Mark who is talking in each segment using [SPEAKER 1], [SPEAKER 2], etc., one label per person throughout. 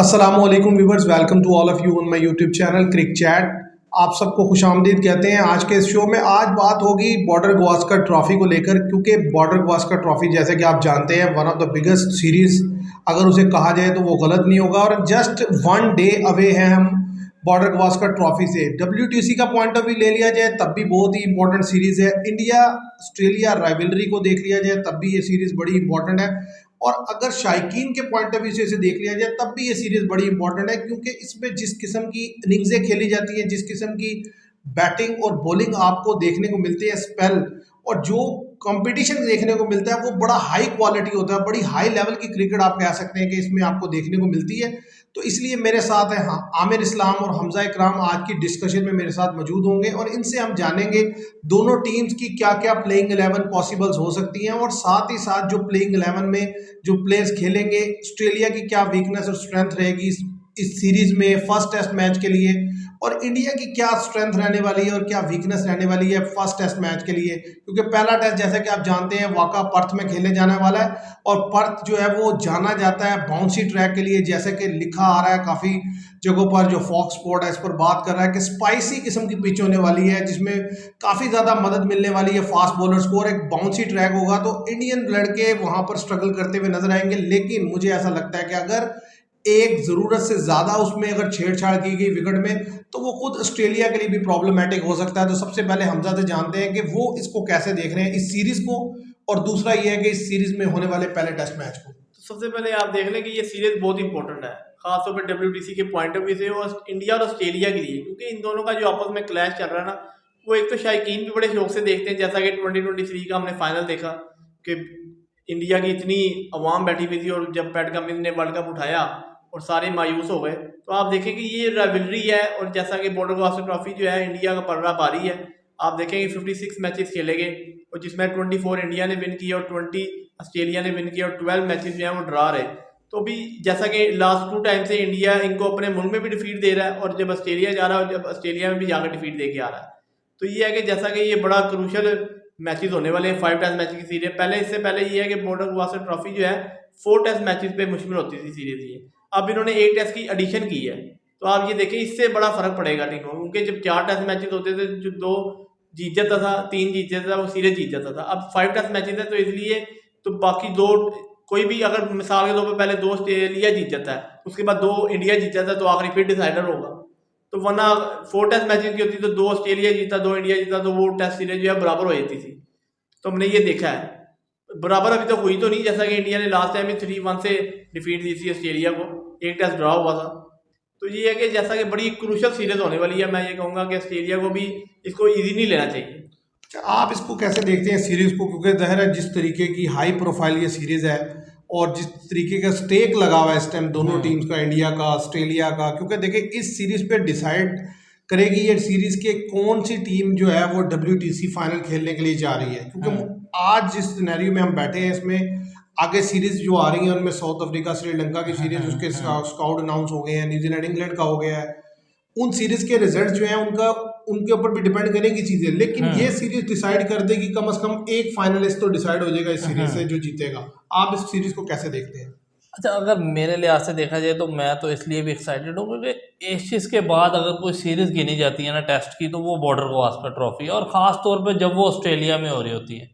[SPEAKER 1] अस्सलामुअलैकुम viewers, welcome to all of you on my YouTube channel Cric Chat. आप सबको खुशामदीद कहते हैं। आज के इस शो में आज बात होगी बॉर्डर गवास्कर ट्रॉफी को लेकर, क्योंकि बॉर्डर गवास्कर ट्रॉफी जैसे कि आप जानते हैं one of the biggest series अगर उसे कहा जाए तो वो गलत नहीं होगा। और जस्ट वन डे अवे हैं हम बॉर्डर गवास्कर ट्रॉफी से। WTC का पॉइंट ऑफ व्यू ले लिया जाए तब भी बहुत ही इंपॉर्टेंट सीरीज है। इंडिया ऑस्ट्रेलिया राइवलरी को देख लिया जाए तब भी ये सीरीज बड़ी इंपॉर्टेंट है। और अगर शायकीन के पॉइंट ऑफ व्यू से इसे देख लिया जाए तब भी ये सीरीज बड़ी इंपॉर्टेंट है, क्योंकि इसमें जिस किस्म की इनिंग्सें खेली जाती हैं, जिस किस्म की बैटिंग और बॉलिंग आपको देखने को मिलती है, स्पेल और जो कंपटीशन देखने को मिलता है वो बड़ा हाई क्वालिटी होता है। बड़ी हाई लेवल की क्रिकेट आप कह सकते हैं कि इसमें आपको देखने को मिलती है। तो इसलिए मेरे साथ है आमिर इस्लाम और हमजा इकराम आज की डिस्कशन में मेरे साथ मौजूद होंगे और इनसे हम जानेंगे दोनों टीम्स की क्या क्या प्लेइंग 11 पॉसिबल्स हो सकती हैं, और साथ ही साथ जो प्लेइंग 11 में जो प्लेयर्स खेलेंगे ऑस्ट्रेलिया की क्या वीकनेस और स्ट्रेंथ रहेगी इस सीरीज में फर्स्ट टेस्ट मैच के लिए, और इंडिया की क्या स्ट्रेंथ रहने वाली है और क्या वीकनेस रहने वाली है फर्स्ट टेस्ट मैच के लिए। क्योंकि पहला टेस्ट जैसा कि आप जानते हैं वाका पर्थ में खेले जाने वाला है, और पर्थ जो है वो जाना जाता है बाउंसी ट्रैक के लिए, जैसे कि लिखा आ रहा है काफ़ी जगहों पर। जो फॉक्स स्पोर्ट है इस पर बात कर रहा है कि स्पाइसी किस्म की पिच होने वाली है, जिसमें काफ़ी ज़्यादा मदद मिलने वाली है फास्ट बॉलर्स को, और एक बाउंसी ट्रैक होगा तो इंडियन लड़के वहाँ पर स्ट्रगल करते हुए नजर आएंगे। लेकिन मुझे ऐसा लगता है कि अगर एक ज़रूरत से ज़्यादा उसमें अगर छेड़छाड़ की गई विकेट में तो वो खुद ऑस्ट्रेलिया के लिए भी प्रॉब्लमेटिक हो सकता है। तो सबसे पहले हमजा से जानते हैं कि वो इसको कैसे देख रहे हैं इस सीरीज को, और दूसरा ये है कि इस सीरीज में होने वाले पहले टेस्ट मैच को।
[SPEAKER 2] तो सबसे पहले आप देख लें कि ये सीरीज बहुत इंपॉर्टेंट है, खासतौर पर WTC के पॉइंट ऑफ व्यू से और इंडिया और ऑस्ट्रेलिया के लिए, क्योंकि इन दोनों का जो आपस में क्लैश चल रहा है ना, वो एक तो शायकीन भी बड़े शौक से देखते हैं। जैसा कि 2023 का हमने फाइनल देखा कि इंडिया की इतनी अवाम बैठी हुई थी और जब पैट कमिंस ने वर्ल्ड कप उठाया और सारे मायूस हो गए। तो आप देखें कि ये राइवलरी है, और जैसा कि बॉर्डर गवास्कर ट्रॉफी जो है इंडिया का पलड़ा भारी है। आप देखेंगे 56 मैचेस खेले गए और जिसमें 24 इंडिया ने विन किया और 20 ऑस्ट्रेलिया ने विन किया, और 12 मैचेस जो हैं वो ड्रा रहे। तो भी जैसा कि लास्ट 2 टाइम से इंडिया इनको अपने मुल्क में भी डिफीट दे रहा है, और जब ऑस्ट्रेलिया जा रहा है और जब ऑस्ट्रेलिया में भी जाकर डिफीट दे के आ रहा है। तो ये है कि जैसा कि ये बड़ा क्रूशल मैचेस होने वाले हैं 5 टेस्ट मैच की सीरीज। पहले इससे पहले ये है कि बॉर्डर गवास्कर ट्रॉफी जो है 4 टेस्ट मैचेस पे मुश्किल होती थी सीरीज। ये अब इन्होंने 1 टेस्ट की एडिशन की है, तो आप ये देखें इससे बड़ा फर्क पड़ेगा टीमों, क्योंकि जब 4 टेस्ट मैचेस होते थे जो 2 जीत जाता था 3 जीत जाता था वो सीरीज जीत जाता था। अब 5 टेस्ट मैचेस है, तो इसलिए तो बाकी 2 कोई भी अगर मिसाल के तौर पर पहले 2 ऑस्ट्रेलिया जीत जाता है, उसके बाद 2 इंडिया जीत जाता है, तो आखिरी फिर डिसाइडर होगा। तो वरना 4 टेस्ट मैचेस की होती तो 2 ऑस्ट्रेलिया जीता 2 इंडिया जीता, तो वो टेस्ट सीरीज जो है बराबर हो जाती थी। तो हमने ये देखा है बराबर अभी तक हुई तो नहीं, जैसा कि इंडिया ने लास्ट टाइम 3-1 से डिफीट दी थी ऑस्ट्रेलिया को, 1 टेस्ट ड्रॉ हुआ था। तो ये है कि जैसा कि बड़ी क्रूशल सीरीज होने वाली है, मैं ये कहूँगा कि ऑस्ट्रेलिया को भी इसको ईजी नहीं लेना चाहिए।
[SPEAKER 1] अच्छा, आप इसको कैसे देखते हैं सीरीज को? क्योंकि ज़ाहिर है जिस तरीके की हाई प्रोफाइल ये सीरीज है और जिस तरीके का स्टेक लगा हुआ है इस टाइम दोनों टीम्स का, इंडिया का ऑस्ट्रेलिया का, क्योंकि देखिए इस सीरीज पे डिसाइड करेगी ये सीरीज के कौन सी टीम जो है वो WTC फाइनल खेलने के लिए जा रही है। क्योंकि आज जिस सिनेरियो में हम बैठे हैं इसमें आगे सीरीज जो आ रही है उनमें साउथ अफ्रीका श्रीलंका की सीरीज उसके स्काउट अनाउंस हो गए हैं, न्यूजीलैंड इंग्लैंड का हो गया है। उन सीरीज के रिजल्ट जो हैं उनके ऊपर भी डिपेंड करेंगी चीजें, लेकिन ये सीरीज डिसाइड कर देगी कम से कम एक फाइनलिस्ट तो डिसाइड हो जाएगा इस सीरीज से जो जीतेगा। आप इस सीरीज को कैसे देखते हैं?
[SPEAKER 3] अच्छा, अगर मेरे लिहाज से देखा जाए तो मैं तो इसलिए भी एक्साइटेड हूँ क्योंकि एशियस के बाद अगर कोई सीरीज़ गिनी जाती है ना टेस्ट की, तो वो बॉर्डर गवास्कर ट्रॉफी है, और ख़ास तौर पे जब वो ऑस्ट्रेलिया में हो रही होती है।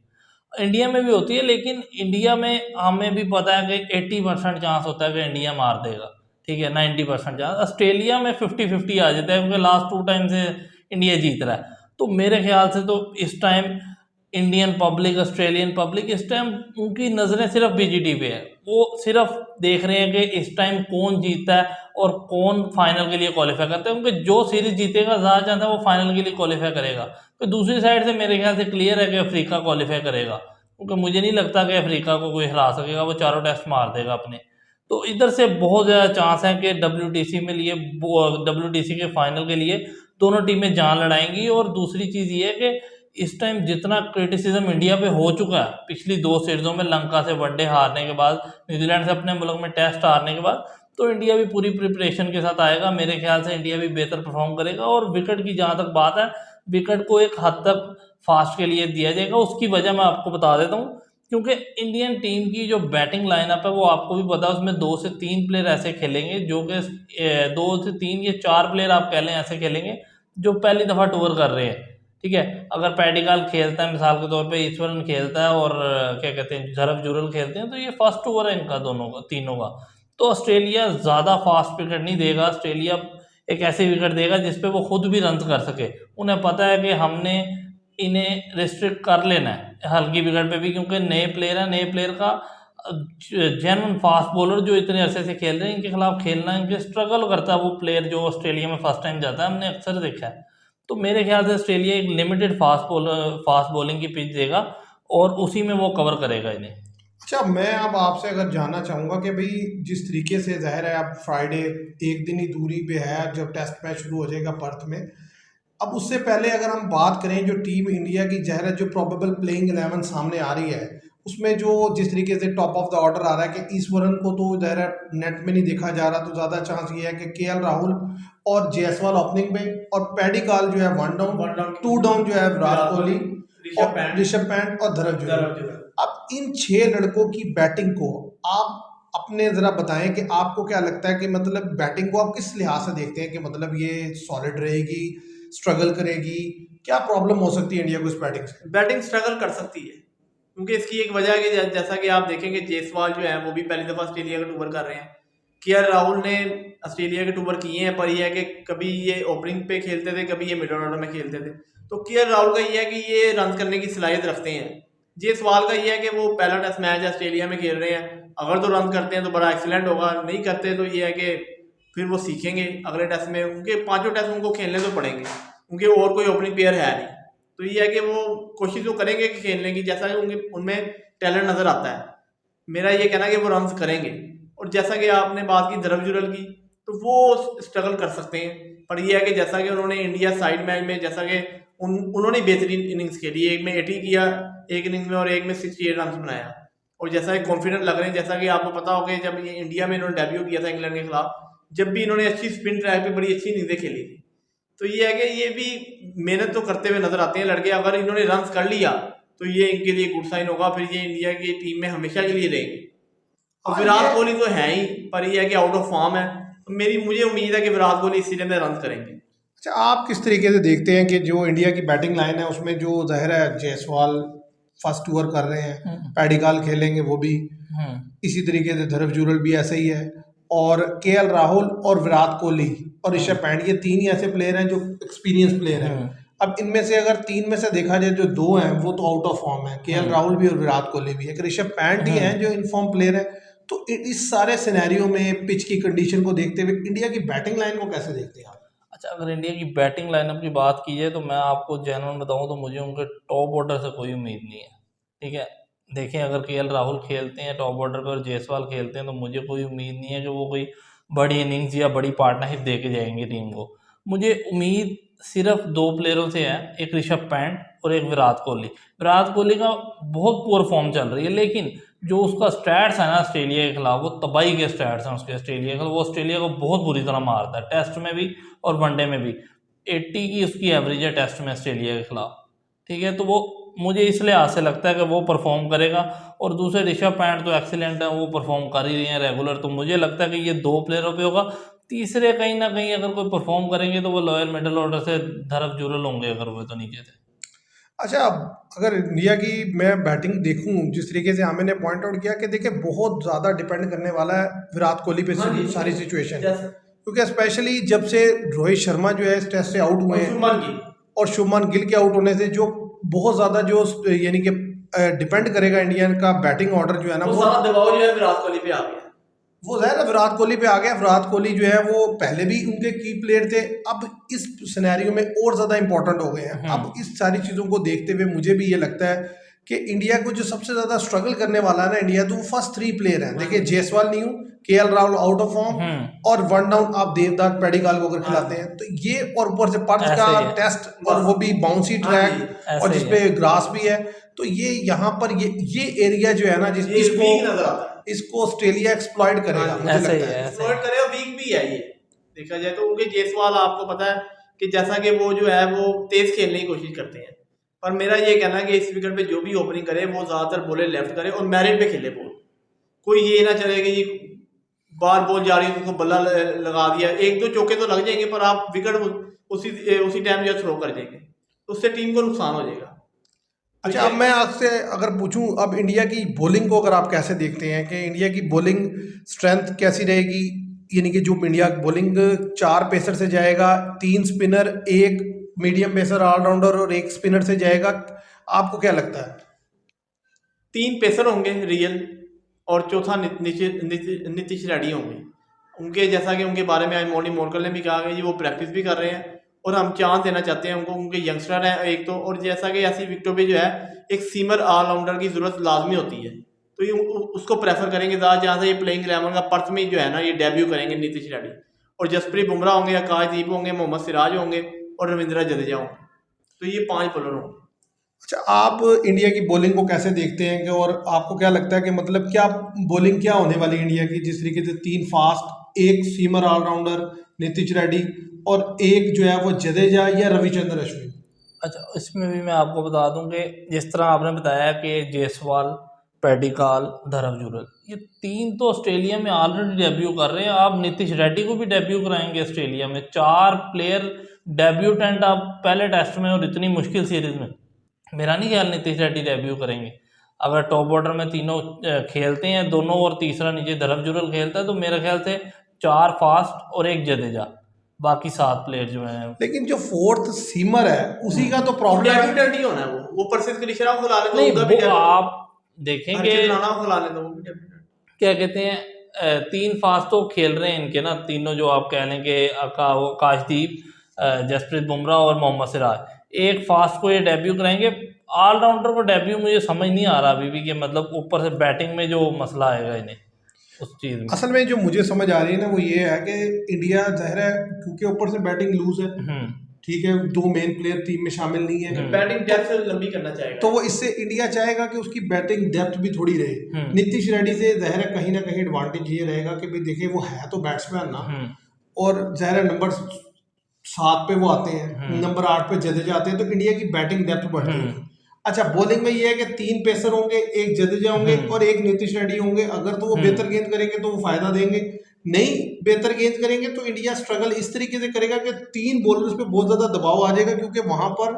[SPEAKER 3] इंडिया में भी होती है, लेकिन इंडिया में हमें भी पता है कि 80% चांस होता है कि इंडिया मार देगा, ठीक है, 90% चांस। ऑस्ट्रेलिया में 50-50 आ जाता है, क्योंकि लास्ट 2 टाइम से इंडिया जीत रहा है। तो मेरे ख्याल से तो इस time Indian public Australian public इस टाइम उनकी नज़रें सिर्फ BGT पे है। वो सिर्फ देख रहे हैं कि इस टाइम कौन जीतता है और कौन फाइनल के लिए क्वालिफाई करता है, क्योंकि जो सीरीज जीतेगा ज़्यादा चांस है वो फाइनल के लिए क्वालिफाई करेगा। तो दूसरी साइड से मेरे ख्याल से क्लियर है कि अफ्रीका क्वालिफाई करेगा, क्योंकि मुझे नहीं लगता कि अफ्रीका को कोई हरा सकेगा, वो चारों टेस्ट मार देगा अपने। तो इधर से बहुत ज़्यादा चांस है कि WTC के फाइनल के लिए दोनों टीमें जान लड़ाएंगी। और दूसरी चीज़ ये है कि इस टाइम जितना क्रिटिसिज्म इंडिया पे हो चुका है पिछली 2 सीरीजों में, लंका से वनडे हारने के बाद, न्यूजीलैंड से अपने मुल्क में टेस्ट हारने के बाद, तो इंडिया भी पूरी प्रिपरेशन के साथ आएगा। मेरे ख्याल से इंडिया भी बेहतर परफॉर्म करेगा। और विकेट की जहाँ तक बात है, विकेट को एक हद तक फास्ट के लिए दिया जाएगा। उसकी वजह मैं आपको बता देता हूँ क्योंकि इंडियन टीम की जो बैटिंग लाइनअप है वो आपको भी पता है, उसमें 2 से 3 प्लेयर ऐसे खेलेंगे जो कि 2 से 3 या 4 प्लेयर आप कह लें ऐसे खेलेंगे जो पहली दफ़ा टूर कर रहे हैं। ठीक है, अगर पैडिकाल खेलता है मिसाल के तौर पे, ईश्वरन खेलता है और क्या कहते हैं धरम जुरल खेलते हैं, तो ये फर्स्ट ओवर है इनका दोनों का, तीनों का। तो ऑस्ट्रेलिया ज़्यादा फास्ट विकेट नहीं देगा, ऑस्ट्रेलिया एक ऐसी विकेट देगा जिसपे वो खुद भी रन कर सके। उन्हें पता है कि हमने इन्हें रिस्ट्रिक्ट कर लेना है हल्की विकेट पे भी, क्योंकि नए प्लेयर है, नए प्लेयर का जेन्युइन फास्ट बॉलर जो इतने अरसे से खेल रहे हैं इनके खिलाफ खेलना, इनके स्ट्रगल करता है वो प्लेयर जो ऑस्ट्रेलिया में फर्स्ट टाइम जाता है, हमने अक्सर देखा है। तो मेरे ख्याल से ऑस्ट्रेलिया एक लिमिटेड फास्ट बॉलिंग की पिच देगा और उसी में वो कवर करेगा इन्हें।
[SPEAKER 1] अच्छा, मैं अब आपसे अगर जानना चाहूँगा कि भाई जिस तरीके से ज़ाहिर है अब फ्राइडे एक दिन ही दूरी पे है जब टेस्ट मैच शुरू हो जाएगा पर्थ में, अब उससे पहले अगर हम बात करें जो टीम इंडिया की ज़ाहिर है जो प्रोबेबल प्लेइंग 11 सामने आ रही है, उसमें जो जिस तरीके से टॉप ऑफ द ऑर्डर आ रहा है कि ईश्वरन को तो ज़ाहिर है नेट में नहीं देखा जा रहा, तो ज़्यादा चांस ये है कि केएल राहुल और जायसवाल ओपनिंग में, और पैडिकाल जो है 1 डाउन, 2 डाउन जो है विराट कोहली और ऋषभ पंत और धरम जुरल। अब इन 6 लड़कों की बैटिंग को आप अपने जरा बताएं कि आपको क्या लगता है कि मतलब बैटिंग को आप किस लिहाज से देखते हैं कि मतलब ये सॉलिड रहेगी, स्ट्रगल करेगी, क्या प्रॉब्लम हो सकती है इंडिया को इस बैटिंग से?
[SPEAKER 2] बैटिंग स्ट्रगल कर सकती है, क्योंकि इसकी एक वजह है कि जैसा कि आप देखेंगे जायसवाल जो है वो भी पहली दफ़ा ऑस्ट्रेलिया का टूर कर रहे हैं। केएल राहुल ने ऑस्ट्रेलिया के टूर किए हैं, पर यह है कि कभी ये ओपनिंग पे खेलते थे, कभी ये मिडल ऑर्डर में खेलते थे। तो केएल राहुल का ये है कि ये रन करने की सलाहियत रखते हैं। जायसवाल का ये है कि वो पहला टेस्ट मैच ऑस्ट्रेलिया में खेल रहे हैं, अगर तो रन करते हैं तो बड़ा एक्सीलेंट होगा, नहीं करते तो ये है कि फिर वो सीखेंगे अगले टेस्ट में। उनके 5 टेस्ट उनको खेलने तो पड़ेंगे, क्योंकि और कोई ओपनिंग प्लेयर है नहीं। तो ये है कि वो कोशिश तो करेंगे कि खेलने की, जैसा कि उनके उनमें टैलेंट नज़र आता है। मेरा ये कहना है कि वो रन करेंगे। और जैसा कि आपने बात की धरम जुरल की, तो वो स्ट्रगल कर सकते हैं, पर यह है कि जैसा कि उन्होंने इंडिया साइड मैच में जैसा कि उन्होंने बेहतरीन इनिंग्स खेली, एक में 80 किया एक इनिंग्स में और एक में 68 रन बनाया, और जैसा कि कॉन्फिडेंट लग रहे हैं। जैसा कि आपको पता होगा जब ये इंडिया में इन्होंने डेब्यू किया था इंग्लैंड के खिलाफ, जब भी इन्होंने अच्छी स्पिन ट्रैक पे बड़ी अच्छी इनिंग्सें खेली थी। तो ये है कि ये भी मेहनत तो करते हुए नजर आते हैं लड़के। अगर इन्होंने रन कर लिया तो ये इनके लिए गुड साइन होगा, फिर ये इंडिया की टीम में हमेशा के लिए रहेंगे। और विराट कोहली तो है ही, पर ये है कि आउट ऑफ फॉर्म है। मुझे उम्मीद है कि विराट कोहली इस सीजन में रन करेंगे।
[SPEAKER 1] अच्छा, आप किस तरीके से देखते हैं कि जो इंडिया की बैटिंग लाइन है उसमें जो ज़ाहिर है जायसवाल फर्स्ट ओवर कर रहे हैं, पैडिकाल खेलेंगे वो भी, इसी तरीके से धरम जुरल भी ऐसे ही है, और केएल राहुल और विराट कोहली और ऋषभ पंत, ये 3 ही ऐसे प्लेयर हैं जो एक्सपीरियंस प्लेयर हैं। अब इनमें से अगर 3 में से देखा जाए जो 2 हैं वो तो आउट ऑफ फॉर्म है, केएल राहुल भी और विराट कोहली भी, एक ऋषभ पंत ही हैं जो इनफॉर्म प्लेयर है। तो इस सारे सिनेरियो में पिच की कंडीशन को देखते हुए इंडिया की बैटिंग लाइन को कैसे देखते हैं आप?
[SPEAKER 3] अच्छा, अगर इंडिया की बैटिंग लाइनअप की बात की जाए तो मैं आपको जेन्युइन बताऊं तो मुझे उनके टॉप ऑर्डर से कोई उम्मीद नहीं है। ठीक है, देखें अगर केएल राहुल खेलते हैं टॉप ऑर्डर पर और जायसवाल खेलते हैं तो मुझे कोई उम्मीद नहीं है कि वो कोई बड़ी इनिंग्स या बड़ी पार्टनरशिप दे के जाएंगे टीम को। मुझे उम्मीद सिर्फ 2 प्लेयरों से है, एक ऋषभ पंत और एक विराट कोहली। विराट कोहली का बहुत पुअर फॉर्म चल रही है, लेकिन जो उसका स्टैट्स है ना ऑस्ट्रेलिया के खिलाफ, वो तबाही के स्टैट्स हैं उसके ऑस्ट्रेलिया के खिलाफ। वो ऑस्ट्रेलिया को बहुत बुरी तरह मारता है, टेस्ट में भी और वनडे में भी। 80 की उसकी एवरेज है टेस्ट में ऑस्ट्रेलिया के खिलाफ। ठीक है, तो वो मुझे इस लिहाज से लगता है कि वो परफॉर्म करेगा। और दूसरे ऋषभ पंत तो एक्सीलेंट है, वो परफॉर्म कर ही रहे हैं रेगुलर, तो मुझे लगता है कि ये 2 प्लेयरों पे होगा। तीसरे कहीं ना कहीं अगर कोई परफॉर्म करेंगे तो वो लोअर मिडिल ऑर्डर से धरम जुरल होंगे, अगर वो तो नीचे से।
[SPEAKER 1] अच्छा, अगर इंडिया की मैं बैटिंग देखूं जिस तरीके से हमें ने पॉइंट आउट किया कि देखिए बहुत ज़्यादा डिपेंड करने वाला है विराट कोहली पे सारी सिचुएशन, क्योंकि स्पेशली जब से रोहित शर्मा जो है इस टेस्ट से आउट हुए हैं और शुभमन गिल के आउट होने से जो बहुत ज़्यादा जो यानी कि डिपेंड करेगा इंडियन का बैटिंग ऑर्डर जो है ना,
[SPEAKER 2] वो सारा दबाव जो है विराट कोहली पे आ गया।
[SPEAKER 1] वो ज़ाहिर है विराट कोहली पे आ गया। विराट कोहली जो है वो पहले भी उनके की प्लेयर थे, अब इस सिनेरियो में और ज़्यादा इंपॉर्टेंट हो गए हैं। अब इस सारी चीज़ों को देखते हुए मुझे भी ये लगता है कि इंडिया को जो सबसे ज़्यादा स्ट्रगल करने वाला है ना इंडिया, तो वो फर्स्ट 3 प्लेयर हैं। देखिए Jaiswal new, KL Rahul out of form, और 1 डाउन आप देवदत्त पैडिकाल को अगर खिलाते हैं तो ये, और ऊपर से पर्थ का टेस्ट और वो भी बाउंसी ट्रैक और जिसपे ग्रास भी है, तो ये यहाँ पर ये एरिया जो है ना इसको ऑस्ट्रेलिया एक्सप्लॉइट करेगा, मुझे लगता है
[SPEAKER 2] एक्सप्लॉइट करेगा। वीक भी है ये देखा जाए तो, उनके जायसवाल आपको पता है कि जैसा कि वो जो है वो तेज खेलने की कोशिश करते हैं, पर मेरा ये कहना है कि इस विकेट पे जो भी ओपनिंग करे वो ज़्यादातर बॉलें लेफ्ट करे और मेरिट पे खेले बॉल। कोई ये ना चले कि बार बॉल जा रही है तो उसको बल्ला लगा दिया, एक दो चौके तो लग जाएंगे पर आप विकेट उसी टाइम जो थ्रो कर देंगे, उससे टीम को नुकसान हो जाएगा।
[SPEAKER 1] अच्छा, अब मैं आपसे अगर पूछूं, अब इंडिया की बॉलिंग को अगर आप कैसे देखते हैं कि इंडिया की बॉलिंग स्ट्रेंथ कैसी रहेगी? यानी कि जो इंडिया बॉलिंग 4 पेसर से जाएगा, 3 स्पिनर, एक मीडियम पेसर ऑलराउंडर और एक स्पिनर से जाएगा, आपको क्या लगता है?
[SPEAKER 2] 3 पेसर होंगे रियल और चौथा नीतीश रेड्डी होंगे। उनके जैसा कि उनके बारे में मोनी मोरकल ने भी कहा कि वो प्रैक्टिस भी कर रहे हैं और हम चांस देना चाहते हैं उनको, उनके यंगस्टर हैं एक तो, और जैसा कि ऐसी विकेटों पे जो है एक सीमर ऑलराउंडर की ज़रूरत लाजमी होती है, तो ये उसको प्रेफर करेंगे ज़्यादा। जहाँ से ये प्लेइंग 11 का पर्थ में जो है ना ये डेब्यू करेंगे नीतीश रेड्डी, और जसप्रीत बुमराह होंगे, आकाशदीप होंगे, मोहम्मद सिराज होंगे और रविंद्र जडेजा होंगे। तो ये 5 बॉलर होंगे।
[SPEAKER 1] अच्छा, आप इंडिया की बॉलिंग को कैसे देखते हैं कि, और आपको क्या लगता है कि मतलब क्या बॉलिंग क्या होने वाली है इंडिया की, जिस तरीके से 3 फास्ट, एक सीमर ऑलराउंडर नीतीश रेड्डी और एक जो है वो जडेजा या रविचंद्रन अश्विन?
[SPEAKER 3] अच्छा, इसमें भी मैं आपको बता दूं कि जिस तरह आपने बताया कि जायसवाल, पेडिकाल, धर्म जुरल, ये 3 तो ऑस्ट्रेलिया में ऑलरेडी डेब्यू कर रहे हैं। आप नीतीश रेड्डी को भी डेब्यू कराएंगे ऑस्ट्रेलिया में? 4 प्लेयर डेब्यूटेंट आप पहले टेस्ट में और इतनी मुश्किल सीरीज में, मेरा नहीं ख्याल नीतीश रेड्डी डेब्यू करेंगे। अगर टॉप ऑर्डर में तीनों खेलते हैं दोनों और तीसरा नीचे धर्म जुरल खेलता है, तो मेरे ख्याल से 4 फास्ट और एक जडेजा, बाकी 7 प्लेयर जो हैं।
[SPEAKER 1] लेकिन जो 4th सीमर है उसी का तो प्रॉब्लम है।
[SPEAKER 2] डेब्यूटेंट ही होना है वो परसेंट क्रिशरा को खिला ले
[SPEAKER 3] नहीं,
[SPEAKER 2] तो भी
[SPEAKER 3] वो आप देखेंगे
[SPEAKER 2] खिला ले तो वो भी डेब्यूटेंट।
[SPEAKER 3] क्या कहते हैं 3 फास्ट तो खेल रहे हैं इनके ना, तीनों जो आप कह लेंगे आकाशदीप, जसप्रीत बुमराह और मोहम्मद सिराज। एक फास्ट को ये डेब्यू कराएंगे, ऑलराउंडर को डेब्यू मुझे समझ नहीं आ रहा अभी भी कि मतलब ऊपर से बैटिंग में जो मसला आएगा इन्हें उस चीज़ में।
[SPEAKER 1] असल में जो मुझे समझ आ रही है ना वो ये है कि इंडिया ज़ाहिर है क्योंकि ऊपर से बैटिंग लूज है, ठीक है, 2 मेन प्लेयर टीम में शामिल नहीं है,
[SPEAKER 2] बैटिंग डेप्थ लंबी करना चाहेगा,
[SPEAKER 1] तो वो इससे इंडिया चाहेगा कि उसकी बैटिंग डेप्थ भी थोड़ी रहे। नीतीश रेड्डी से ज़ाहिर है कहीं ना कहीं एडवांटेज ये रहेगा कि भाई देखिए वो है तो बैट्समैन ना, और ज़ाहिर है नंबर 7 पे वो आते हैं, नंबर 8 पे जडेजा आते हैं, तो इंडिया की बैटिंग डेप्थ बढ़ती है। अच्छा, बॉलिंग में ये है कि 3 पेसर होंगे, एक जडेजा होंगे और एक नीतीश रेड्डी होंगे। अगर तो वो बेहतर गेंद करेंगे तो वो फायदा देंगे, नहीं बेहतर गेंद करेंगे तो इंडिया स्ट्रगल इस तरीके से करेगा कि 3 बॉलर्स पे बहुत ज्यादा दबाव आ जाएगा, क्योंकि वहां पर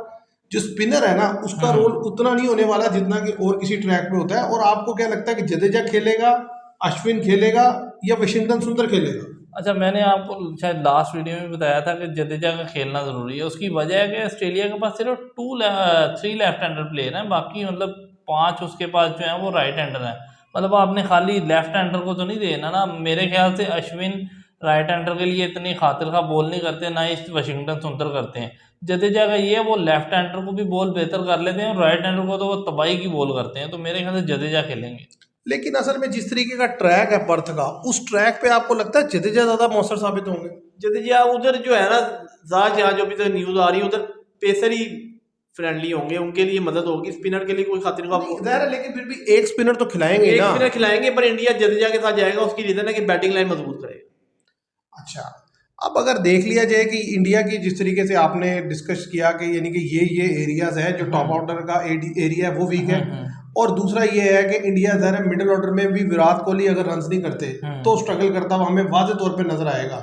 [SPEAKER 1] जो स्पिनर है ना उसका रोल उतना नहीं होने वाला जितना कि और किसी ट्रैक पे होता है। और आपको क्या लगता है कि जडेजा खेलेगा, अश्विन खेलेगा या वाशिंगटन सुंदर खेलेगा?
[SPEAKER 3] अच्छा, मैंने आपको शायद लास्ट वीडियो में बताया था कि जडेजा का खेलना ज़रूरी है। उसकी वजह है कि ऑस्ट्रेलिया के पास सिर्फ 3 लेफ्ट हैंडर प्लेयर हैं, बाकी मतलब 5 उसके पास जो है वो राइट हैंडर हैं। मतलब आपने खाली लेफ्ट हैंडर को तो नहीं देना ना। मेरे ख्याल से अश्विन राइट हैंडर के लिए इतनी खातिर खा बॉल नहीं करते, ना ही वाशिंगटन सुंदर करते हैं। जडेजा का ये है वो लेफ्ट हैंडर को भी बॉल बेहतर कर लेते हैं और राइट हैंडर को तो वो तबाही की बॉल करते हैं, तो मेरे ख्याल से जडेजा खेलेंगे।
[SPEAKER 1] लेकिन असल में जिस तरीके का ट्रैक है पर्थ का, उस ट्रैक पे आपको लगता है जडेजा ज्यादा मौसर साबित होंगे?
[SPEAKER 2] जडेजा उधर जो है ना ज़्यादा जो भी तो न्यूज़ आ रही है उधर पेसर ही फ्रेंडली होंगे, उनके लिए मदद होगी, स्पिनर के लिए कोई खातिर का
[SPEAKER 1] है, लेकिन फिर भी एक स्पिनर तो खिलाएंगे ना।
[SPEAKER 2] स्पिनर खिलाएंगे, पर इंडिया जडेजा के साथ जाएगा, उसकी रीजन है कि बैटिंग लाइन मजबूत करेगा।
[SPEAKER 1] अच्छा, अब अगर देख लिया जाए कि इंडिया की जिस तरीके से आपने डिस्कस किया कि यानी कि ये एरियाज है जो टॉप ऑर्डर का एरिया है वो वीक है, और दूसरा ये है कि इंडिया ज़रा मिडिल ऑर्डर में भी विराट कोहली अगर रन नहीं करते तो स्ट्रगल करता हुआ हमें वाज़े तौर पे नजर आएगा।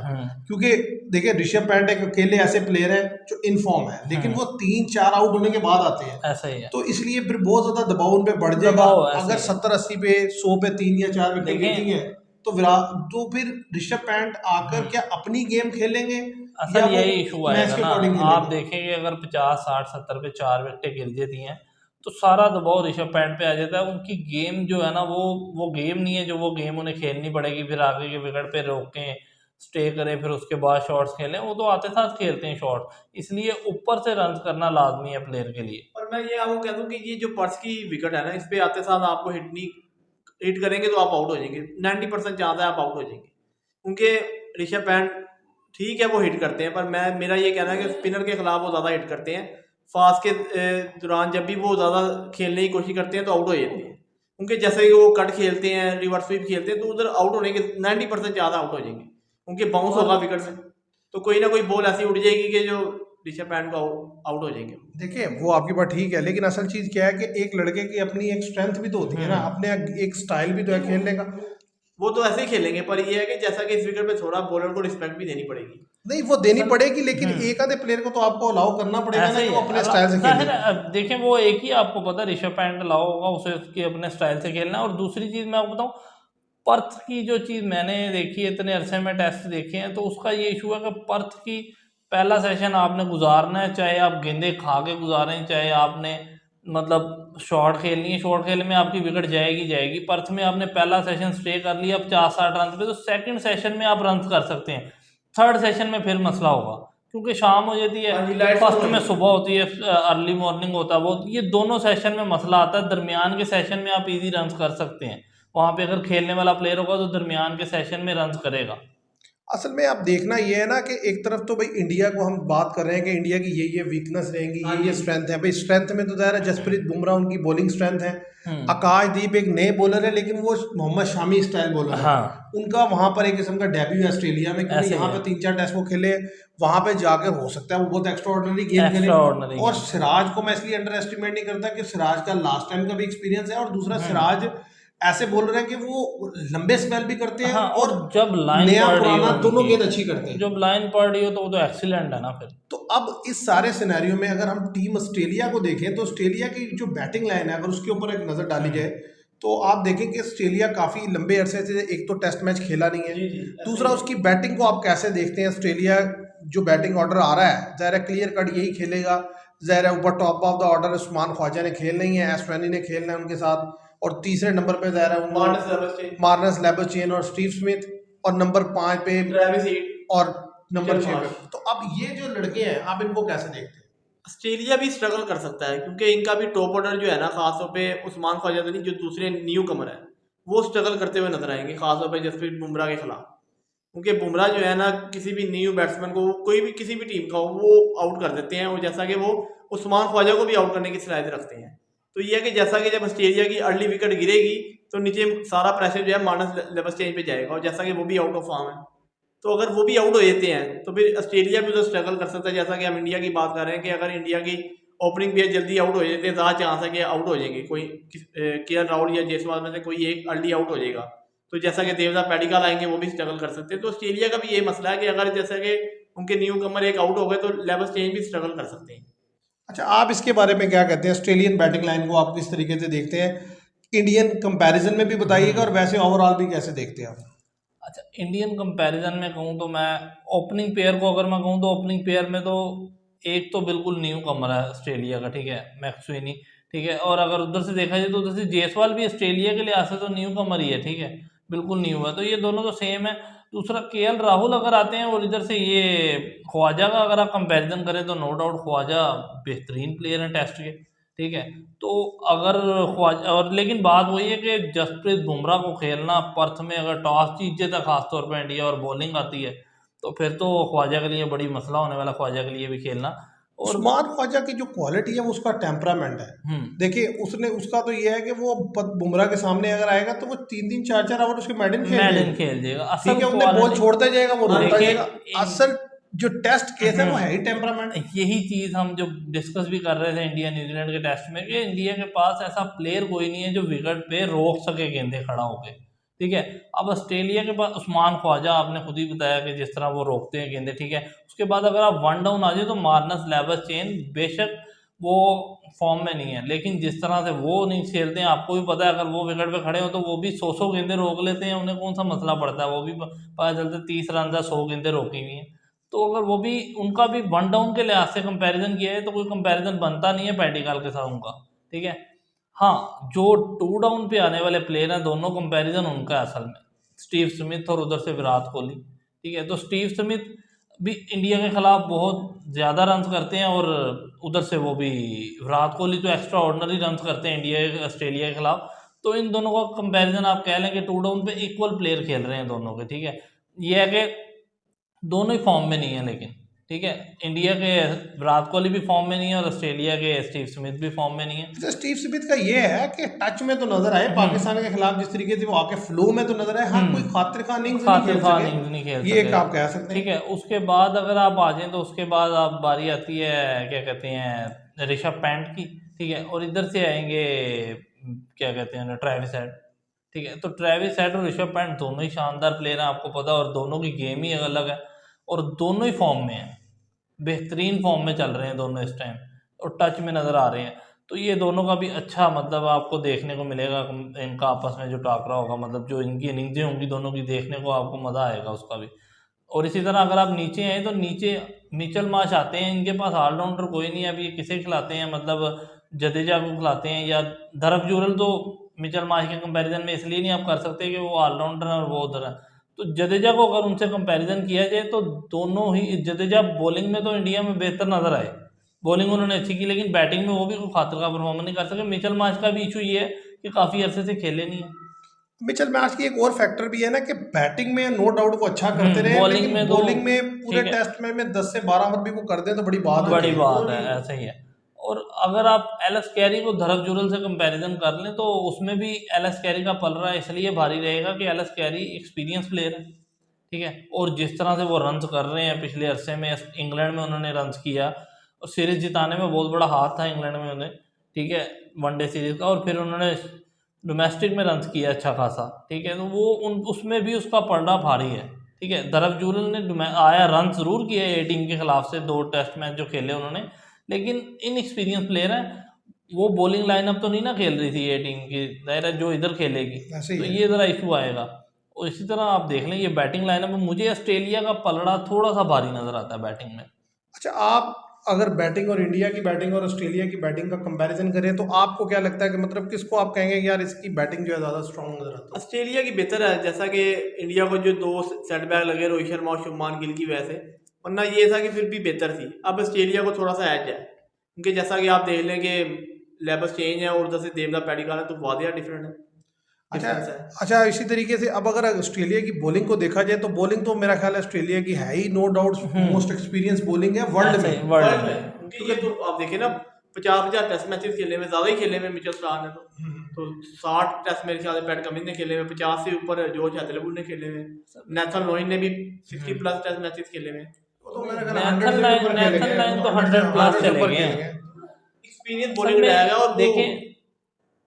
[SPEAKER 1] क्योंकि देखिए ऋषभ पंत एक अकेले ऐसे प्लेयर है जो इन फॉर्म है, लेकिन वो 3-4 आउट होने के बाद आते हैं,
[SPEAKER 3] ऐसा ही है।
[SPEAKER 1] तो इसलिए फिर बहुत ज्यादा दबाव उन पे बढ़ जाएगा। अगर 70-80 पे 100 पे 3 या 4 विकेट गिरती है तो विराट, तो फिर ऋषभ पंत आकर क्या अपनी गेम खेलेंगे?
[SPEAKER 3] असल यही इशू आएगा ना। आप देखेंगे अगर 50, 60, 70 पे 4 विकेटें गिर जाती हैं तो सारा दबाव ऋषभ पंत पे आ जाता है। उनकी गेम जो है ना वो गेम नहीं है जो वो गेम उन्हें खेलनी पड़ेगी, फिर आगे के विकेट पे रोकें, स्टे करें, फिर उसके बाद शॉट्स खेलें। वो तो आते साथ खेलते हैं शॉट, इसलिए ऊपर से रन करना लाजमी है प्लेयर के लिए।
[SPEAKER 2] और मैं ये आपको कह दूं कि ये जो पर्स की विकेट है ना, इस पे आते साथ आपको हिट करेंगे तो आप आउट हो जाएंगे, 90% चांस है आप आउट हो जाएंगे। क्योंकि ऋषभ पंत ठीक है वो हिट करते हैं, पर मेरा ये कहना है कि स्पिनर के खिलाफ वो ज़्यादा हिट करते हैं। फास्ट के दौरान जब भी वो ज़्यादा खेलने की कोशिश करते हैं तो आउट हो जाते हैं। क्योंकि जैसे कि वो कट खेलते हैं, रिवर्स स्वीप खेलते हैं, तो उधर आउट होने के 90% ज़्यादा आउट हो जाएंगे, क्योंकि बाउंस होगा विकेट से, तो कोई ना कोई बॉल ऐसी उड़ जाएगी कि जो ऋषभ पंत को आउट हो जाएंगे।
[SPEAKER 1] देखिए वो आपकी बात ठीक है, लेकिन असल चीज क्या है कि एक लड़के की अपनी एक स्ट्रेंथ भी तो होती है ना, अपने एक स्टाइल भी तो है खेलने का।
[SPEAKER 2] वो तो ऐसे ही खेलेंगे, पर ये है कि जैसा कि इस विकेट पे थोड़ा बॉलर को रिस्पेक्ट भी देनी पड़ेगी।
[SPEAKER 1] नहीं वो देनी पड़ेगी, लेकिन एक आधे प्लेयर को तो आपको अलाउ करना पड़ेगा ना
[SPEAKER 3] ऐसे
[SPEAKER 1] कि
[SPEAKER 3] ही
[SPEAKER 1] वो
[SPEAKER 3] है
[SPEAKER 1] अपने स्टाइल से
[SPEAKER 3] जाहिर
[SPEAKER 1] खेले।
[SPEAKER 3] है। अब देखें वो एक ही आपको पता ऋषभ पंत अलाउ होगा, उसे उसके अपने स्टाइल से खेलना है। और दूसरी चीज़ मैं आपको बताऊं, पर्थ की जो चीज़ मैंने देखी है, इतने अरसे में टेस्ट देखे हैं, तो उसका ये इशू है कि पर्थ की पहला सेशन आपने गुजारना है, चाहे आप गेंदे खा के गुजारें, चाहे आपने मतलब शॉट खेलनी है, शॉट खेलने में आपकी विकेट जाएगी जाएगी। पर्थ में आपने पहला सेशन स्टे कर लिया, अब 4-60 रन पे, तो सेकंड सेशन में आप रन कर सकते हैं। थर्ड सेशन में फिर मसला होगा, क्योंकि शाम हो जाती है,
[SPEAKER 2] हाँ जी, लाइट्स
[SPEAKER 3] फर्स्ट
[SPEAKER 2] तो
[SPEAKER 3] में सुबह होती है, अर्ली मॉर्निंग होता है वो, ये दोनों सेशन में मसला आता है। दरमियान के सेशन में आप इजी रन कर सकते हैं, वहां पे अगर खेलने वाला प्लेयर होगा तो दरमियान के सेशन में रन करेगा।
[SPEAKER 1] असल में आप देखना ये है ना कि एक तरफ तो भाई इंडिया को हम बात कर रहे हैं कि इंडिया की ये वीकनेस रहेंगी,
[SPEAKER 2] हाँ
[SPEAKER 1] ये
[SPEAKER 2] जी।
[SPEAKER 1] स्ट्रेंथ है। भाई स्ट्रेंथ में तो ज़ाहिर है जसप्रीत बुमराह उनकी बॉलिंग स्ट्रेंथ है।
[SPEAKER 3] हम्म।
[SPEAKER 1] आकाशदीप एक नए बॉलर है, लेकिन वो मोहम्मद शामी स्टाइल बॉलर है।
[SPEAKER 3] हाँ,
[SPEAKER 1] उनका वहां पर एक किस्म का डेब्यू है ऑस्ट्रेलिया में, क्योंकि
[SPEAKER 3] ऐसे ही
[SPEAKER 1] यहाँ
[SPEAKER 3] है,
[SPEAKER 1] पे 3-4 टेस्ट वो खेले, वहां पे जाकर हो सकता है वो बहुत एक्स्ट्रा ऑर्डिनरी गेम खेले।
[SPEAKER 3] एक्स्ट्रा ऑर्डिनरी
[SPEAKER 1] और
[SPEAKER 3] गेम।
[SPEAKER 1] सिराज को मैं इसलिए अंडर एस्टिमेट नहीं करता कि सिराज का लास्ट टाइम का भी एक्सपीरियंस है, और दूसरा सिराज ऐसे बॉलर है कि वो लंबे स्पेल भी करते हैं
[SPEAKER 3] हाँ,
[SPEAKER 1] और
[SPEAKER 3] और जब लाइन
[SPEAKER 1] नया
[SPEAKER 3] पड़ रही हो
[SPEAKER 1] पुराना दोनों
[SPEAKER 3] उनकी,
[SPEAKER 1] गेंद अच्छी करते हैं।
[SPEAKER 3] जब लाइन पड़ रही हो तो वो तो एक्सीलेंट है ना फिर।
[SPEAKER 1] तो अब इस सारे सिनेरियो में अगर हम टीम ऑस्ट्रेलिया को देखें, तो ऑस्ट्रेलिया की जो बैटिंग लाइन है अगर उसके ऊपर एक नज़र डाली जाए, तो आप देखें कि ऑस्ट्रेलिया काफ़ी लंबे अरसे से एक तो टेस्ट मैच खेला नहीं है,
[SPEAKER 2] जी जी,
[SPEAKER 1] दूसरा उसकी बैटिंग को आप कैसे देखते हैं। ऑस्ट्रेलिया जो बैटिंग ऑर्डर आ रहा है, ज़ाहिर क्लियर कट यही खेलेगा। ज़ाहिर है ऊपर top of the order Usman Khawaja ने खेलना ही है, एस्टोनी ने खेलना है उनके साथ, और तीसरे नंबर पे ज़ाहिर है
[SPEAKER 2] मार्नस लेबरस्टेन,
[SPEAKER 1] मार्नस लेबरचेन और स्टीव स्मिथ, और नंबर 5 पे
[SPEAKER 2] ट्रेविस हीड,
[SPEAKER 1] और नंबर
[SPEAKER 2] मिचेल
[SPEAKER 1] 6 पे।
[SPEAKER 2] मार्श।
[SPEAKER 1] तो अब ये जो लड़के हैं आप इनको कैसे देखते हैं?
[SPEAKER 2] ऑस्ट्रेलिया भी स्ट्रगल कर सकता है, क्योंकि इनका भी टॉप ऑर्डर जो है ना, खासतौर पे उस्मान ख्वाजा तो नहीं, जो दूसरे न्यू कमर है वो स्ट्रगल करते हुए नजर आएंगे, खासतौर पे जसप्रीत बुमराह के खिलाफ। क्योंकि बुमराह जो है ना, किसी भी न्यू बैट्समैन को, कोई भी किसी भी टीम का हो, वो आउट कर देते हैं, और जैसा कि वो उस्मान ख्वाजा को भी आउट करने की सलाहियत रखते हैं। तो ये है कि जैसा कि जब ऑस्ट्रेलिया की अर्ली विकेट गिरेगी तो नीचे सारा प्रेशर जो है मार्नस लेबरस्टेन पे जाएगा, और जैसा कि वो भी आउट ऑफ फॉर्म है, तो अगर वो भी आउट हो जाते हैं तो फिर ऑस्ट्रेलिया भी तो स्ट्रगल कर सकता है। जैसा कि हम इंडिया की बात कर रहे हैं कि अगर इंडिया की ओपनिंग पेयर जल्दी आउट हो जाते हैं, ज़्यादा चांस है कि आउट हो जाएंगे, कोई केएल राहुल या जयसवाल में से कोई एक अर्ली आउट हो जाएगा। तो जैसा कि देवदा पैडिकल आएंगे, वो भी स्ट्रगल कर सकते हैं। तो ऑस्ट्रेलिया का भी ये मसला है कि अगर जैसा कि उनके न्यू कमर एक आउट हो गए तो लेवल चेंज भी स्ट्रगल कर सकते हैं।
[SPEAKER 1] अच्छा, आप इसके बारे में क्या कहते हैं? ऑस्ट्रेलियन बैटिंग लाइन को आप किस तरीके से देखते हैं? इंडियन कंपैरिजन में भी बताइएगा, और वैसे ओवरऑल भी कैसे देखते हैं आप?
[SPEAKER 3] अच्छा, इंडियन कंपैरिजन में कहूँ तो मैं ओपनिंग पेयर को अगर मैं कहूँ तो ओपनिंग पेयर में तो एक तो बिल्कुल न्यू कमर है ऑस्ट्रेलिया का, ठीक है, मैक्सवेनी, ठीक है। और अगर उधर से देखा जाए तो उधर से जेसवाल भी ऑस्ट्रेलिया के लिहाज से तो न्यू कमर ही है, ठीक है, बिल्कुल न्यू है, तो ये दोनों तो सेम है। दूसरा केएल राहुल अगर आते हैं, और इधर से ये ख्वाजा का अगर आप कंपैरिजन करें तो नो डाउट ख्वाजा बेहतरीन प्लेयर हैं टेस्ट के, ठीक है। तो अगर ख्वाजा, और लेकिन बात वही है कि जसप्रीत बुमराह को खेलना पर्थ में, अगर टॉस जीत जाता खासतौर पर इंडिया और बॉलिंग आती है, तो फिर तो ख्वाजा के लिए बड़ी मसला होने वाला, ख्वाजा के लिए भी खेलना। और
[SPEAKER 1] उस्मान ख्वाजा की जो क्वालिटी है वो उसका टेम्परामेंट है। देखिए उसने उसका तो ये है कि वो बुमराह के सामने अगर आएगा तो वो 3-3 4-4 ओवर उसके मेडन खेल
[SPEAKER 3] मैडन
[SPEAKER 1] जाएगा।
[SPEAKER 3] खेल जाएगा,
[SPEAKER 1] ठीक
[SPEAKER 3] असल
[SPEAKER 1] है, उन्हें बॉल
[SPEAKER 3] क्वालिटी।
[SPEAKER 1] छोड़ता जाएगा, वो रोकता
[SPEAKER 3] देखिए,
[SPEAKER 1] जाएगा। असल जो टेस्ट केस है वो है ही टेम्परामेंट।
[SPEAKER 3] यही चीज हम जो डिस्कस भी कर रहे थे इंडिया न्यूजीलैंड के टेस्ट में, कि इंडिया के पास ऐसा प्लेयर कोई नहीं है जो विकेट पे रोक सके गेंदे खड़ा होके, ठीक है। अब ऑस्ट्रेलिया के पास उस्मान ख्वाजा, आपने खुद ही बताया कि जिस तरह वो रोकते हैं गेंदे, ठीक है। उसके बाद अगर आप वन डाउन आ जाए तो मार्नस लेबरचेन बेशक वो फॉर्म में नहीं है, लेकिन जिस तरह से वो नहीं खेलते हैं, आपको भी पता है, अगर वो विकेट पे खड़े हो तो वो भी 100 गेंदे रोक लेते हैं, उन्हें कौन सा मसला पड़ता है, वो भी पता चलता है 30 रन का 100 गेंदे रोकी हुई हैं। तो अगर वो भी, उनका भी वन डाउन के लिहाज से कंपैरिजन किया है तो कोई कंपैरिजन बनता नहीं है पैडिकल के साथ उनका, ठीक है। हाँ, जो टू डाउन पे आने वाले प्लेयर हैं, दोनों कंपैरिजन उनका है असल में, स्टीव स्मिथ और उधर से विराट कोहली, ठीक है। तो स्टीव स्मिथ भी इंडिया के खिलाफ बहुत ज़्यादा रन करते हैं, और उधर से वो भी विराट कोहली तो एक्स्ट्रा ऑर्डिनरी रन करते हैं इंडिया ऑस्ट्रेलिया के खिलाफ। तो इन दोनों का कंपैरिजन आप कह लें कि टू डाउन पे इक्वल प्लेयर खेल रहे हैं दोनों के, ठीक है। ये है कि दोनों ही फॉर्म में नहीं है, लेकिन ठीक है। इंडिया के विराट कोहली भी फॉर्म में नहीं है और ऑस्ट्रेलिया के स्टीव स्मिथ भी फॉर्म में नहीं है।
[SPEAKER 1] अच्छा, स्टीव स्मिथ का ये है कि टच में तो नजर आए पाकिस्तान के खिलाफ, जिस तरीके से वो आके फ्लो में तो नजर आए, हाँ कोई खातिर खा इनिंग्स नहीं
[SPEAKER 3] खातिर
[SPEAKER 1] खेल
[SPEAKER 3] खान
[SPEAKER 1] सके,
[SPEAKER 3] इनिंग्स नहीं खेल
[SPEAKER 1] ये एक
[SPEAKER 3] सके।
[SPEAKER 1] आप कह सकते हैं।
[SPEAKER 3] ठीक है, उसके बाद अगर आप आ जाएं तो उसके बाद आप बारी आती है क्या कहते हैं ऋषभ पंत की। ठीक है, और इधर से आएंगे क्या कहते हैं ट्रेविस हेड। ठीक है, तो ट्रेविस हेड और ऋषभ पंत दोनों ही शानदार प्लेयर हैं, आपको पता है, और दोनों की गेम ही अलग है और दोनों ही फॉर्म में हैं, बेहतरीन फॉर्म में चल रहे हैं दोनों इस टाइम और टच में नज़र आ रहे हैं। तो ये दोनों का भी अच्छा मतलब आपको देखने को मिलेगा, इनका आपस में जो टाकरा होगा, मतलब जो इनकी इनिंग्सें होंगी दोनों की, देखने को आपको मज़ा आएगा उसका भी। और इसी तरह अगर आप नीचे आए तो नीचे मिचेल मार्श आते हैं, इनके पास ऑलराउंडर कोई नहीं है। अब ये किसे खिलाते हैं, मतलब जडेजा को खिलाते हैं या धरम जुरल, तो मिचेल मार्श के कंपैरिजन में इसलिए नहीं आप कर सकते कि वो ऑलराउंडर है और वो उधर है। तो जडेजा को अगर उनसे कंपैरिजन किया जाए तो दोनों ही, जडेजा बॉलिंग में तो इंडिया में बेहतर नजर आए, बॉलिंग उन्होंने अच्छी की, लेकिन बैटिंग में वो भी कोई खातिर का परफॉर्मेंस नहीं कर सके। मिचेल मार्श का भी इशू ये है कि काफ़ी अरसे से खेले नहीं है।
[SPEAKER 1] मिचेल मार्श की एक और फैक्टर भी है ना कि बैटिंग में नो डाउट वो अच्छा करते रहे,
[SPEAKER 3] बॉलिंग
[SPEAKER 1] लेकिन
[SPEAKER 3] में तो
[SPEAKER 1] बॉलिंग में पूरे
[SPEAKER 3] ठीक है,
[SPEAKER 1] टेस्ट में 10 से 12 ओवर भी वो कर दे तो बड़ी बात होती
[SPEAKER 3] बड़ी
[SPEAKER 1] है।
[SPEAKER 3] बात है, ऐसा ही है। और अगर आप एलएस कैरी को धरम जुरल से कंपैरिजन कर लें तो उसमें भी एलएस कैरी का पलड़ा इसलिए भारी रहेगा कि एलएस कैरी एक्सपीरियंस प्लेयर है। ठीक है, और जिस तरह से वो रन्स कर रहे हैं पिछले अरसे में, इंग्लैंड में उन्होंने रन्स किया और सीरीज जिताने में बहुत बड़ा हाथ था इंग्लैंड में उन्हें। ठीक है, वनडे सीरीज का, और फिर उन्होंने डोमेस्टिक में रन्स किया अच्छा खासा। ठीक है, तो वो उसमें भी उसका पलड़ा भारी है। ठीक है, धरम जुरल ने आया रन जरूर किया ए टीम के खिलाफ से, 2 टेस्ट मैच जो खेले उन्होंने, लेकिन इनएक्सपीरियंस प्लेयर है। वो बॉलिंग लाइनअप तो नहीं ना खेल रही थी ए टीम की, दायरा जो इधर खेलेगी,
[SPEAKER 1] ऐसे ही
[SPEAKER 3] तो
[SPEAKER 1] है।
[SPEAKER 3] ये ज़रा इशू आएगा। और इसी तरह आप देख लें ये बैटिंग लाइनअप में मुझे ऑस्ट्रेलिया का पलड़ा थोड़ा सा भारी नजर आता है बैटिंग में।
[SPEAKER 1] अच्छा, आप अगर बैटिंग और इंडिया की बैटिंग और ऑस्ट्रेलिया की बैटिंग का कंपैरिजन करें तो आपको क्या लगता है कि मतलब किसको आप कहेंगे कि यार इसकी बैटिंग जो है ज़्यादा स्ट्रांग नजर आती
[SPEAKER 2] ऑस्ट्रेलिया की बेहतर है, जैसा कि इंडिया को जो 2 सेटबैक लगे रोहित शर्मा और शुभमान गिल की वजह से, वरना ये था कि फिर भी बेहतर थी। अब ऑस्ट्रेलिया को थोड़ा सा एज है, क्योंकि जैसा कि आप देख लें कि लेवल्स चेंज है और उधर से देवला पैडिकल है, तो वादिया डिफरेंट है,
[SPEAKER 1] है? अच्छा
[SPEAKER 2] डिफरेंस है।
[SPEAKER 1] अच्छा, इसी तरीके से अब अगर ऑस्ट्रेलिया की बॉलिंग को देखा जाए तो बॉलिंग तो मेरा ख्याल है ऑस्ट्रेलिया की है ही, no doubt most experience bowling है वर्ल्ड
[SPEAKER 3] ऐसा ही
[SPEAKER 1] में।
[SPEAKER 3] वर्ल्ड
[SPEAKER 2] वर्ल्ड
[SPEAKER 3] में।
[SPEAKER 2] में, क्योंकि ये तो आप देखें ना, 50 टेस्ट मैचेस खेले में, ज़्यादा ही खेले में मिचेल स्टार्क ने तो 60 टेस्ट मेरे ख्याल से पैट कमिंस ने खेले में, 50 से ऊपर जॉर्ज हैजलवुड ने खेले में, नेथन लॉइन ने भी 60 प्लस टेस्ट मैचेस खेले में।
[SPEAKER 1] वो तो मेरा ख्याल है 100 से ऊपर खेले
[SPEAKER 3] नेथन
[SPEAKER 1] गए,
[SPEAKER 3] लाइन तो
[SPEAKER 1] 100
[SPEAKER 3] 100 प्लस
[SPEAKER 1] से
[SPEAKER 3] चले
[SPEAKER 1] ऊपर
[SPEAKER 3] गए
[SPEAKER 1] खेले
[SPEAKER 3] हैं।
[SPEAKER 1] गए।
[SPEAKER 2] एक्सपीरियंस
[SPEAKER 3] असल
[SPEAKER 2] बॉलिंग
[SPEAKER 3] में
[SPEAKER 2] अटैक है, और वो
[SPEAKER 3] देखें,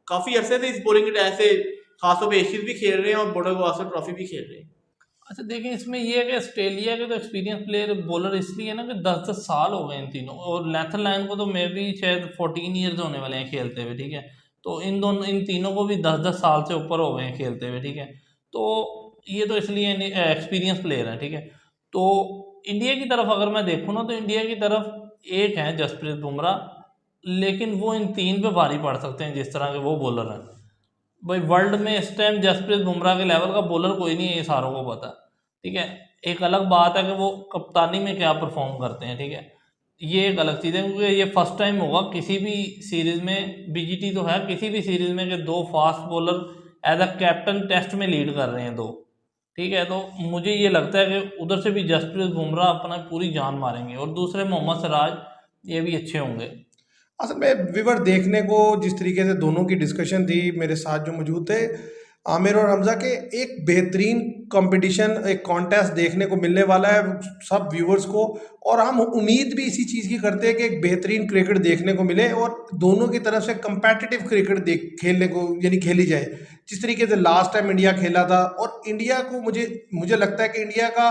[SPEAKER 2] काफ़ी अरसे से इस बॉलिंग अटैक से खासतौर पे एशियज भी खेल रहे हैं और बॉर्डर गवास्कर ट्रॉफी भी खेल रहे हैं।
[SPEAKER 3] अच्छा देखें, इसमें ये है कि ऑस्ट्रेलिया के तो एक्सपीरियंस प्लेयर बॉलर इसलिए है ना कि 10-10 साल हो गए इन तीनों, और नेथन लायन को तो मे भी शायद 14 ईयर्स होने वाले हैं खेलते हुए। ठीक है, तो इन तीनों को भी 10-10 साल से ऊपर हो गए हैं खेलते हुए। ठीक है, तो ये तो इसलिए एक्सपीरियंस प्लेयर है। ठीक है, तो इंडिया की तरफ अगर मैं देखूँ ना, तो इंडिया की तरफ एक है जसप्रीत बुमराह, लेकिन वो इन तीन पे भारी पड़ सकते हैं जिस तरह के वो बॉलर हैं। भाई वर्ल्ड में इस टाइम जसप्रीत बुमराह के लेवल का बॉलर कोई नहीं है, ये सारों को पता है। ठीक है, एक अलग बात है कि वो कप्तानी में क्या परफॉर्म करते हैं। ठीक है, ये एक अलग चीज़ है, क्योंकि ये फर्स्ट टाइम होगा किसी भी सीरीज में, बीजीटी तो है, किसी भी सीरीज में कि 2 fast bowler as a captain test में लीड कर रहे हैं 2। ठीक है, तो मुझे ये लगता है कि उधर से भी जसप्रीत बुमराह अपना पूरी जान मारेंगे, और दूसरे मोहम्मद सिराज ये भी अच्छे होंगे।
[SPEAKER 1] असल में विवर देखने को जिस तरीके से दोनों की डिस्कशन थी, मेरे साथ जो मौजूद थे आमिर और हमजा के, एक बेहतरीन कंपटीशन, एक कॉन्टेस्ट देखने को मिलने वाला है सब व्यूअर्स को, और हम उम्मीद भी इसी चीज़ की करते हैं कि एक बेहतरीन क्रिकेट देखने को मिले और दोनों की तरफ से कंपेटिटिव क्रिकेट देख खेलने को यानी खेली जाए, जिस तरीके से लास्ट टाइम इंडिया खेला था। और इंडिया को मुझे लगता है कि इंडिया का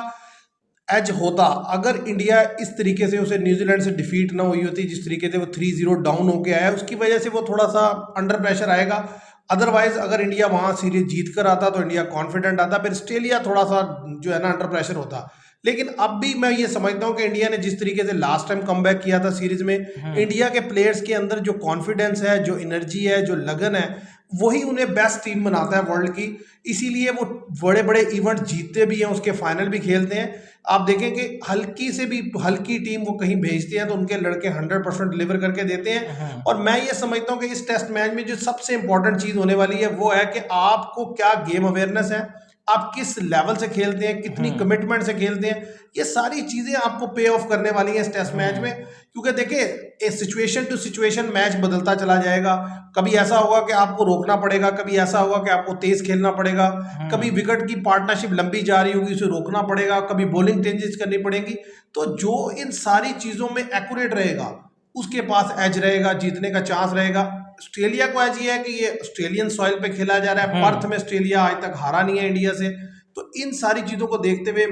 [SPEAKER 1] एज होता अगर इंडिया इस तरीके से उसे न्यूजीलैंड से डिफीट ना हुई होती, जिस तरीके से वो 3-0 डाउन होके आया, उसकी वजह से वो थोड़ा सा अंडर प्रेशर आएगा। अदरवाइज अगर इंडिया वहाँ सीरीज जीत कर आता तो इंडिया कॉन्फिडेंट आता, फिर ऑस्ट्रेलिया थोड़ा सा जो है ना अंडर प्रेशर होता। लेकिन अब भी मैं ये समझता हूँ कि इंडिया ने जिस तरीके से लास्ट टाइम कमबैक किया था सीरीज में, इंडिया के प्लेयर्स के अंदर जो कॉन्फिडेंस है, जो एनर्जी है, जो लगन है, वही उन्हें बेस्ट टीम बनाता है वर्ल्ड की। इसीलिए वो बड़े बड़े इवेंट जीतते भी हैं, उसके फाइनल भी खेलते हैं। आप देखें कि हल्की से भी हल्की टीम वो कहीं भेजते हैं तो उनके लड़के 100% डिलीवर करके देते हैं। और मैं ये समझता हूँ कि इस टेस्ट मैच में जो सबसे इंपॉर्टेंट चीज़ होने वाली है वो है कि आपको क्या गेम अवेयरनेस है, आप किस लेवल से खेलते हैं, कितनी कमिटमेंट से खेलते हैं, ये सारी चीजें आपको पे ऑफ करने वाली हैं इस टेस्ट मैच में। क्योंकि देखिए सिचुएशन टू सिचुएशन मैच बदलता चला जाएगा। कभी ऐसा होगा कि आपको रोकना पड़ेगा, कभी ऐसा होगा कि आपको तेज खेलना पड़ेगा, कभी विकेट की पार्टनरशिप लंबी जा रही होगी, उसे रोकना पड़ेगा, कभी बॉलिंग चेंजेस करनी पड़ेगी। तो जो इन सारी चीजों में एक्यूरेट रहेगा उसके पास एज रहेगा, जीतने का चांस रहेगा। ऑस्ट्रेलिया को एज ये है कि ये ऑस्ट्रेलियन सॉइल पे खेला जा रहा है, पर्थ में ऑस्ट्रेलिया आज तक हारा नहीं है इंडिया से। तो इन सारी चीजों को देखते हुए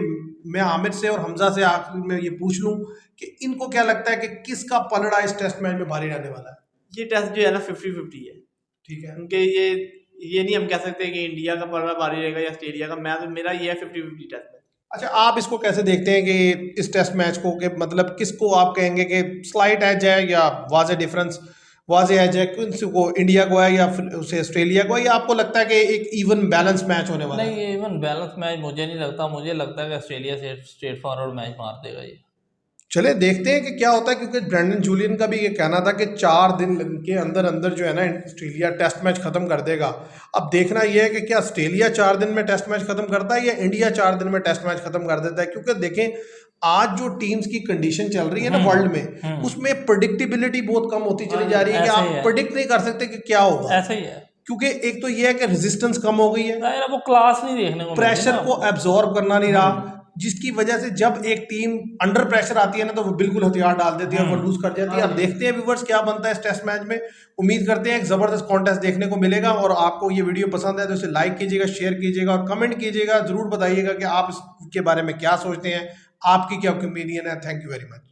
[SPEAKER 1] मैं आमिर से और हमजा से आखिर में ये पूछ लूं कि इनको क्या लगता है कि किसका पलड़ा इस टेस्ट मैच में भारी रहने वाला है?
[SPEAKER 2] ये टेस्ट जो है ना 50-50 है,
[SPEAKER 1] ठीक है,
[SPEAKER 2] क्योंकि ये नहीं हम कह सकते कि इंडिया का पलड़ा भारी रहेगा या ऑस्ट्रेलिया का। मेरा ये है 50-50 टेस्ट मैच।
[SPEAKER 1] अच्छा, आप इसको कैसे देखते हैं कि इस टेस्ट मैच को, कि मतलब किसको आप कहेंगे कि स्लाइट एज है या वाज़े डिफरेंस, वाज़े एज है, किसको, इंडिया को है या फिर उसे ऑस्ट्रेलिया को है, या आपको लगता है कि एक इवन बैलेंस मैच होने वाला है?
[SPEAKER 3] नहीं, ये इवन बैलेंस मैच मुझे नहीं लगता। मुझे लगता है कि ऑस्ट्रेलिया से स्ट्रेट फॉरवर्ड मैच मार देगा ये।
[SPEAKER 1] चले देखते हैं कि क्या होता है, क्योंकि ब्रेंडन जूलियन का भी ये कहना था कि 4 दिन के अंदर अंदर जो है ना ऑस्ट्रेलिया टेस्ट मैच खत्म कर देगा। अब देखना यह है कि क्या ऑस्ट्रेलिया 4 दिन में टेस्ट मैच खत्म करता है या इंडिया 4 दिन में टेस्ट मैच खत्म कर देता है। क्योंकि देखें आज जो टीम्स की कंडीशन चल रही है ना वर्ल्ड में, उसमें प्रेडिक्टेबिलिटी बहुत कम होती चली जा रही है कि आप प्रेडिक्ट नहीं कर सकते कि क्या होगा।
[SPEAKER 3] ऐसा ही है,
[SPEAKER 1] क्योंकि एक तो ये है कि रेजिस्टेंस कम हो गई है,
[SPEAKER 3] वो क्लास नहीं देखने को,
[SPEAKER 1] प्रेशर को एब्जॉर्ब करना नहीं रहा, जिसकी वजह से जब एक टीम अंडर प्रेशर आती है ना तो वो बिल्कुल हथियार डाल देती है और वो लूज कर जाती है। अब देखते हैं व्यूअर्स क्या बनता है इस टेस्ट मैच में। उम्मीद करते हैं एक जबरदस्त कॉन्टेस्ट देखने को मिलेगा। और आपको ये वीडियो पसंद है तो इसे लाइक कीजिएगा, शेयर कीजिएगा और कमेंट कीजिएगा। जरूर बताइएगा कि आप इसके बारे में क्या सोचते हैं, आपकी क्या ओपिनियन है। Thank you very much.